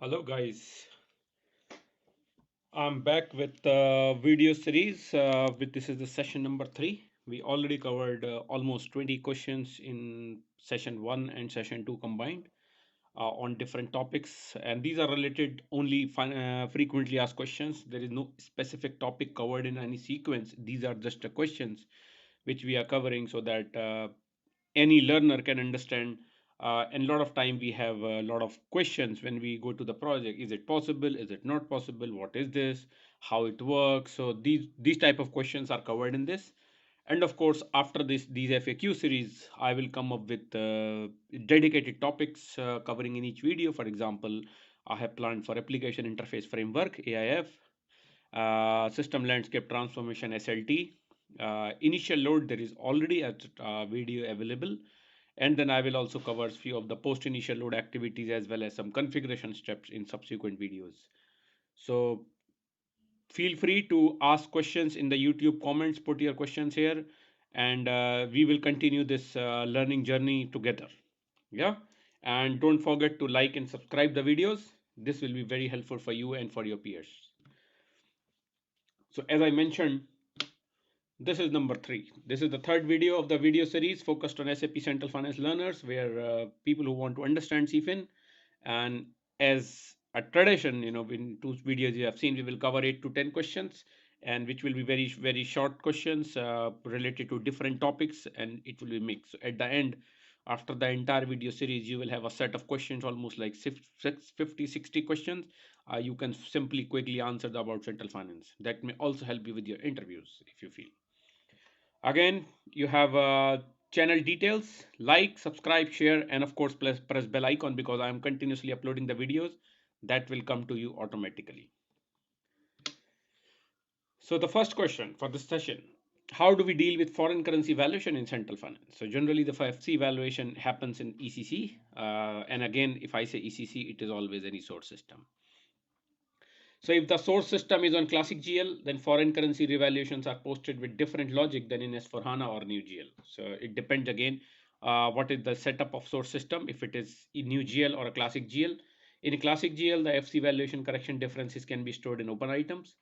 Hello guys, I'm back with the video series. With this is the session number 3. We already covered almost 20 questions in session 1 and session 2 combined on different topics, and these are related only frequently asked questions. There is no specific topic covered in any sequence. These are just the questions which we are covering so that any learner can understand. And a lot of time we have a lot of questions when we go to the project. Is it possible? Is it not possible? What is this? How it works? So these type of questions are covered in this. And of course, after these FAQ series, I will come up with dedicated topics covering in each video. For example, I have planned for application interface framework (AIF), system landscape transformation (SLT). Initial load, there is already a video available, and then I will also cover few of the post initial load activities as well as some configuration steps in subsequent videos. So feel free to ask questions in the YouTube comments, put your questions here, and we will continue this learning journey together. Yeah, and don't forget to like and subscribe the videos. This will be very helpful for you and for your peers. So as I mentioned, this is number 3. This is the third video of the video series focused on SAP Central Finance learners, where people who want to understand CFIN. And as a tradition, in 2 videos you have seen, we will cover 8 to 10 questions, and which will be very, very short questions related to different topics, and it will be mixed. So at the end, after the entire video series, you will have a set of questions, almost like 50, 60 questions. You can simply quickly answer about central finance. That may also help you with your interviews if you feel. Again, you have channel details, like, subscribe, share, and of course, press bell icon because I am continuously uploading the videos that will come to you automatically. So the first question for this session, how do we deal with foreign currency valuation in central finance? So generally the FFC valuation happens in ECC. And again, if I say ECC, it is always any source system. So if the source system is on classic GL, then foreign currency revaluations are posted with different logic than in S4HANA or new GL. So it depends again, what is the setup of source system, if it is in new GL or a classic GL. In a classic GL, the FC valuation correction differences can be stored in open items.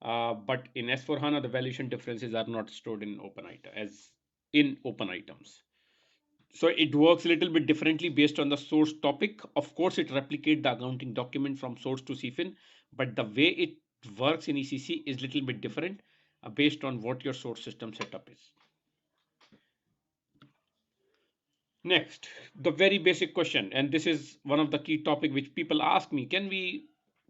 But in S4HANA, the valuation differences are not stored in open item as in open items. So it works a little bit differently based on the source topic. Of course, it replicates the accounting document from source to CFIN, but the way it works in ECC is a little bit different based on what your source system setup is. Next, the very basic question, and this is one of the key topic which people ask me,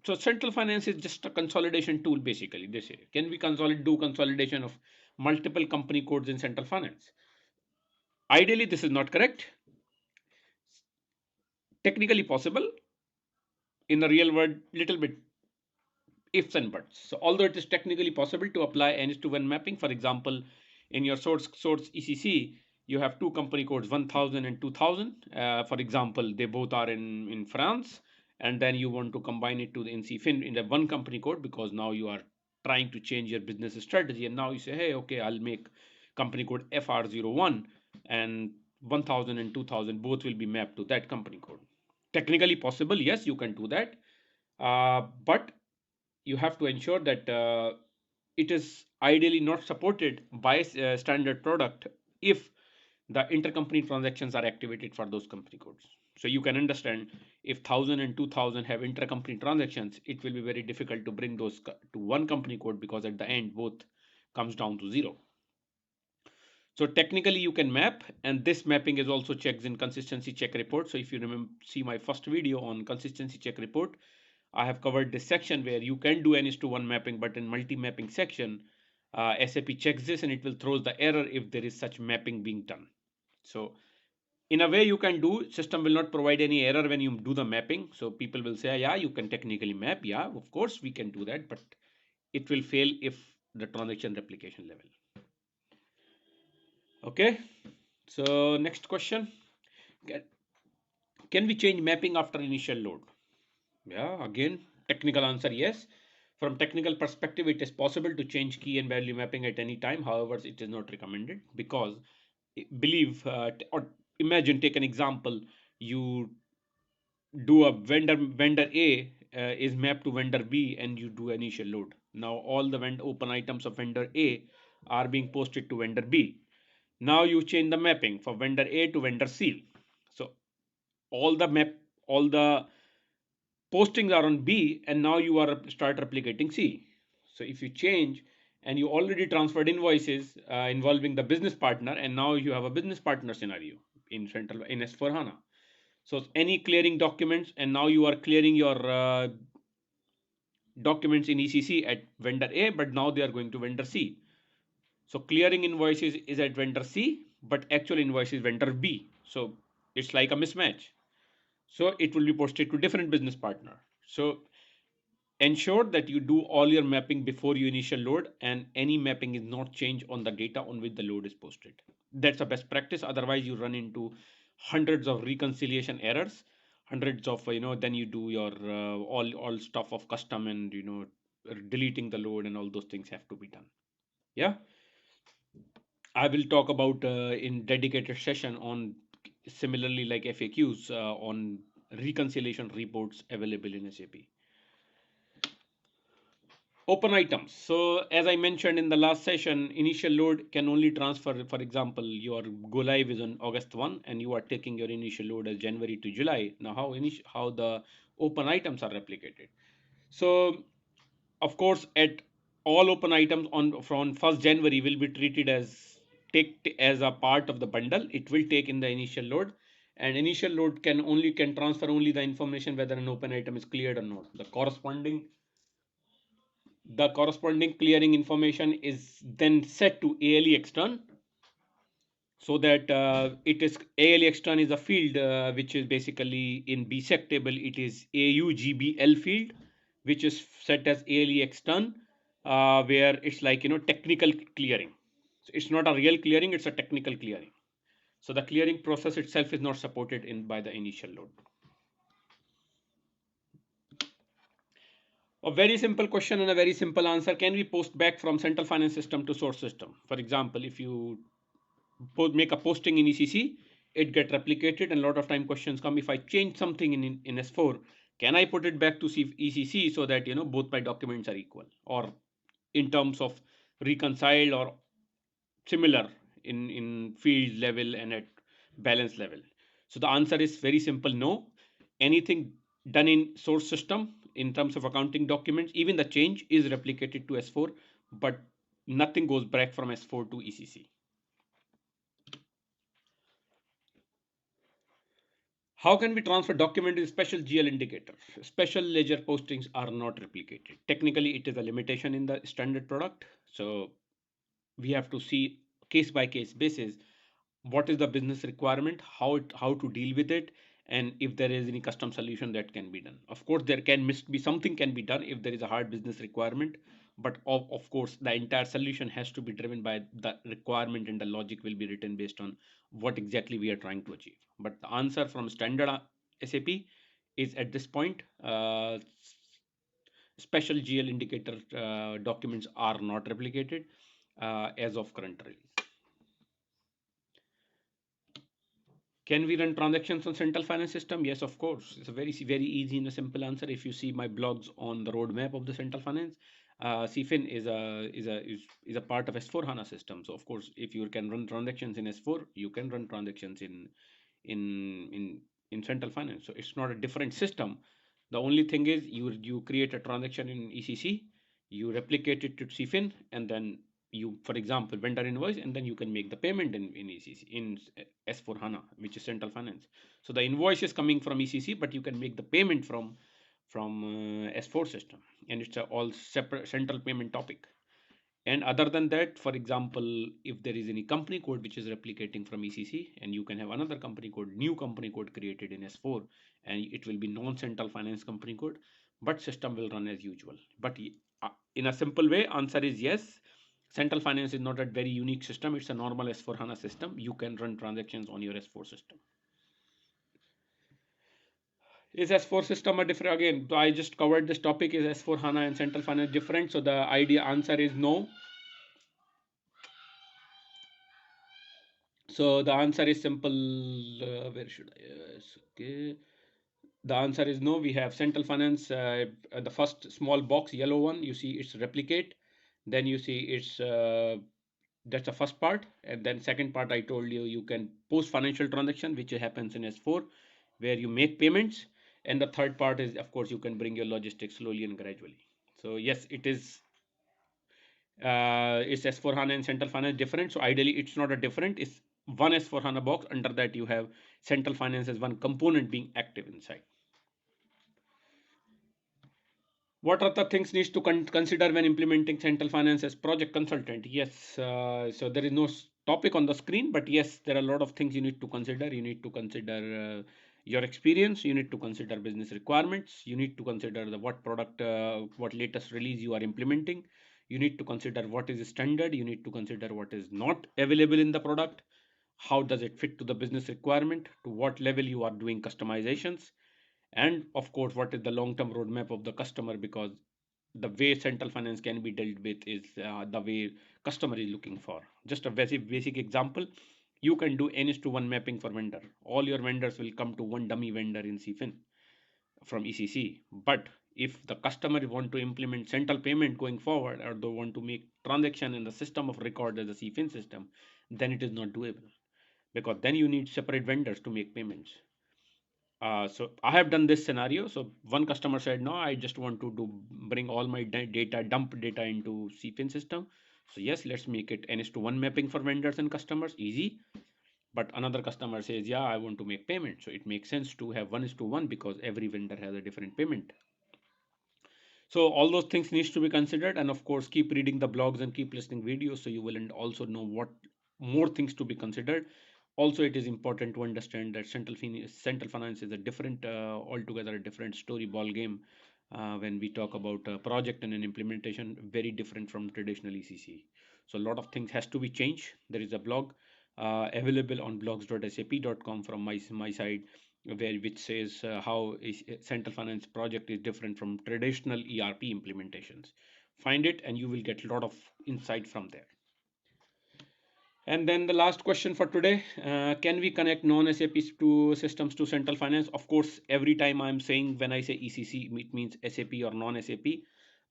so central finance is just a consolidation tool basically, they say. Can we do consolidation of multiple company codes in central finance? Ideally, this is not correct. Technically possible, in the real world, little bit ifs and buts. So although it is technically possible to apply N/1 mapping, for example, in your source ECC, you have two company codes, 1000 and 2000. For example, they both are in France, and then you want to combine it to the NCFIN in the one company code because now you are trying to change your business strategy, and now you say, hey, okay, I'll make company code FR01, and 1000 and 2000 both will be mapped to that company code. Technically possible, yes, you can do that, but you have to ensure that it is ideally not supported by standard product if the intercompany transactions are activated for those company codes. So you can understand, if 1000 and 2000 have intercompany transactions, it will be very difficult to bring those to one company code because at the end both comes down to zero. So technically you can map, and this mapping is also checked in consistency check report. So if you remember, see my first video on consistency check report, I have covered this section where you can do N/1 mapping, but in multi-mapping section, SAP checks this and it will throw the error if there is such mapping being done. So in a way you can do, system will not provide any error when you do the mapping. So people will say, yeah, you can technically map. Yeah, of course we can do that, but it will fail if the transaction replication level. Okay, so next question. Can we change mapping after initial load? Yeah, again, technical answer, yes. From technical perspective, it is possible to change key and value mapping at any time. However, it is not recommended because believe or imagine, take an example. You do a vendor A is mapped to vendor B, and you do initial load. Now all the open items of vendor A are being posted to vendor B. Now you change the mapping for vendor A to vendor C. So all the map, all the postings are on B, and now you are start replicating C. So if you change, and you already transferred invoices involving the business partner, and now you have a business partner scenario in S4 HANA. So any clearing documents, and now you are clearing your documents in ECC at vendor A, but now they are going to vendor C. So clearing invoices is at vendor C, but actual invoice is vendor B. So it's like a mismatch. So it will be posted to different business partner. So ensure that you do all your mapping before you initial load, and any mapping is not changed on the data on which the load is posted. That's a best practice. Otherwise, you run into hundreds of reconciliation errors, hundreds of then you do your all stuff of custom, and deleting the load, and all those things have to be done. Yeah, I will talk about in dedicated session on similarly like FAQs on reconciliation reports available in SAP. Open items. So as I mentioned in the last session, initial load can only transfer, for example, your go live is on August 1 and you are taking your initial load as January to July. Now how the open items are replicated. So of course at all open items on from 1st January will be treated as take as a part of the bundle. It will take in the initial load, and initial load can transfer only the information whether an open item is cleared or not. The corresponding clearing information is then set to ALE extern, so that it is ALE extern is a field which is basically in BSEC table. It is AUGBL field, which is set as ALE extern, where it's like technical clearing. So it's not a real clearing; it's a technical clearing. So the clearing process itself is not supported in by the initial load. A very simple question and a very simple answer. Can we post back from central finance system to source system? For example, if you make a posting in ECC, it get replicated, and a lot of time questions come, if I change something in S4, can I put it back to ECC so that both my documents are equal, or in terms of reconciled or similar in field level and at balance level? So the answer is very simple, no. Anything done in source system in terms of accounting documents, even the change is replicated to S4, but nothing goes back from S4 to ECC. How can we transfer document in special GL indicator? Special ledger postings are not replicated. Technically, it is a limitation in the standard product. So we have to see case by case basis what is the business requirement, how to deal with it, and if there is any custom solution that can be done. Of course, there can be something can be done if there is a hard business requirement, but of course the entire solution has to be driven by the requirement, and the logic will be written based on what exactly we are trying to achieve. But the answer from standard SAP is at this point, special GL indicator documents are not replicated as of current release. Can we run transactions on central finance system? Yes, of course. It's a very easy and a simple answer. If you see my blogs on the roadmap of the central finance, CFIN is a part of S4 HANA system. So of course, if you can run transactions in S4, you can run transactions in in in central finance. So it's not a different system. The only thing is you create a transaction in ECC, you replicate it to CFIN, and then you, for example, vendor invoice, and then you can make the payment in ECC in S4 HANA, which is central finance. So the invoice is coming from ECC, but you can make the payment from S4 system, and it's a all separate central payment topic. And other than that, for example, if there is any company code which is replicating from ECC, and you can have another company code, new company code created in S4, and it will be non-central finance company code, but system will run as usual. But in a simple way, answer is yes. Central finance is not a very unique system. It's a normal S4 HANA system. You can run transactions on your S4 system. Is S4 system a different? Again, I just covered this topic. Is S4 HANA and central finance different? So the idea answer is no. So the answer is simple. Where should I? Yes, okay. The answer is no. We have Central Finance, the first small box, yellow one, you see it's replicate. Then you see it's that's the first part. And then second part, I told you, you can post financial transaction, which happens in S4, where you make payments. And the third part is, of course, you can bring your logistics slowly and gradually. So yes, it is S4 HANA and Central Finance different. So ideally, it's not a different. It's one S4 HANA box. Under that, you have Central Finance as one component being active inside. What are the things needs to consider when implementing Central Finance as project consultant? Yes, so there is no topic on the screen, but yes, there are a lot of things you need to consider. You need to consider your experience. You need to consider business requirements. You need to consider the what product, what latest release you are implementing. You need to consider what is standard. You need to consider what is not available in the product. How does it fit to the business requirement? To what level you are doing customizations, and of course what is the long term roadmap of the customer, because the way Central Finance can be dealt with is the way customer is looking for. Just a basic example, you can do N:1 mapping for vendor. All your vendors will come to one dummy vendor in CFIN from ECC. But if the customer want to implement central payment going forward, or they want to make transaction in the system of record as a CFIN system, then it is not doable, because then you need separate vendors to make payments. So I have done this scenario. So one customer said, no, I just want to bring all my data, dump data into CFIN system. So yes, let's make it N:1 mapping for vendors and customers, easy. But another customer says, yeah, I want to make payment. So it makes sense to have 1:1 because every vendor has a different payment. So all those things needs to be considered, and of course, keep reading the blogs and keep listening videos, so you will also know what more things to be considered. Also, it is important to understand that central finance is a different, altogether a different story ball game. When we talk about a project and an implementation, very different from traditional ECC. So a lot of things has to be changed. There is a blog available on blogs.sap.com from my side, where which says how central finance project is different from traditional ERP implementations. Find it and you will get a lot of insight from there. And then the last question for today, can we connect non-SAP to systems to central finance? Of course, every time I'm saying, when I say ECC, it means SAP or non-SAP.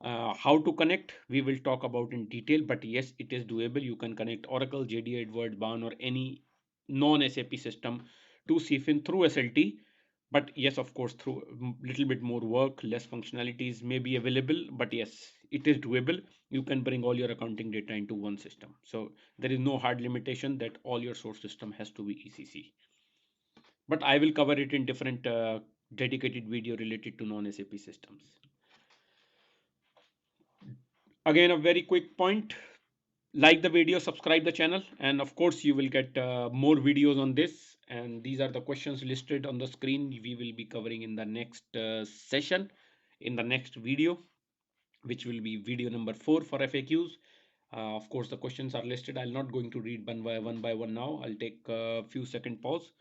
How to connect, we will talk about in detail, but yes, it is doable. You can connect Oracle, JD Edwards, BAN, or any non-SAP system to CFIN through SLT. But yes, of course, through little bit more work, less functionalities may be available, but yes, it is doable. You can bring all your accounting data into one system. So there is no hard limitation that all your source system has to be ECC. But I will cover it in different dedicated video related to non-SAP systems. Again, a very quick point: like the video, subscribe the channel, and of course you will get more videos on this. And these are the questions listed on the screen we will be covering in the next session, in the next video, which will be video number 4 for FAQs. Of course, the questions are listed. I'm not going to read one by one now. I'll take a few second pause.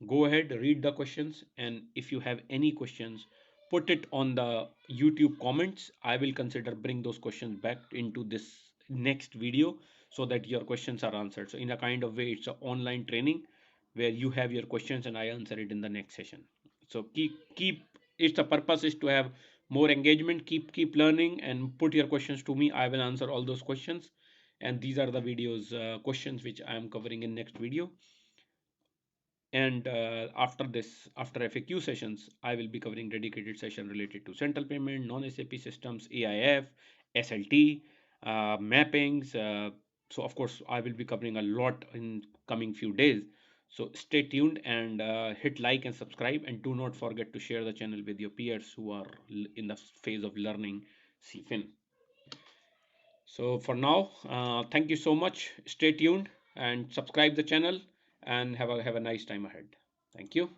Go ahead, read the questions, and if you have any questions, put it on the YouTube comments. I will consider bring those questions back into this next video so that your questions are answered. So in a kind of way, it's an online training where you have your questions and I answer it in the next session. So keep it's the purpose is to have more engagement. Keep learning and put your questions to me. I will answer all those questions. And these are the videos questions which I am covering in next video. And after after FAQ sessions, I will be covering dedicated session related to central payment, non-SAP systems, AIF, SLT, mappings. So of course, I will be covering a lot in coming few days. So stay tuned and hit like and subscribe, and do not forget to share the channel with your peers who are in the phase of learning CFIN. So for now, thank you so much. Stay tuned and subscribe the channel, and have a nice time ahead. Thank you.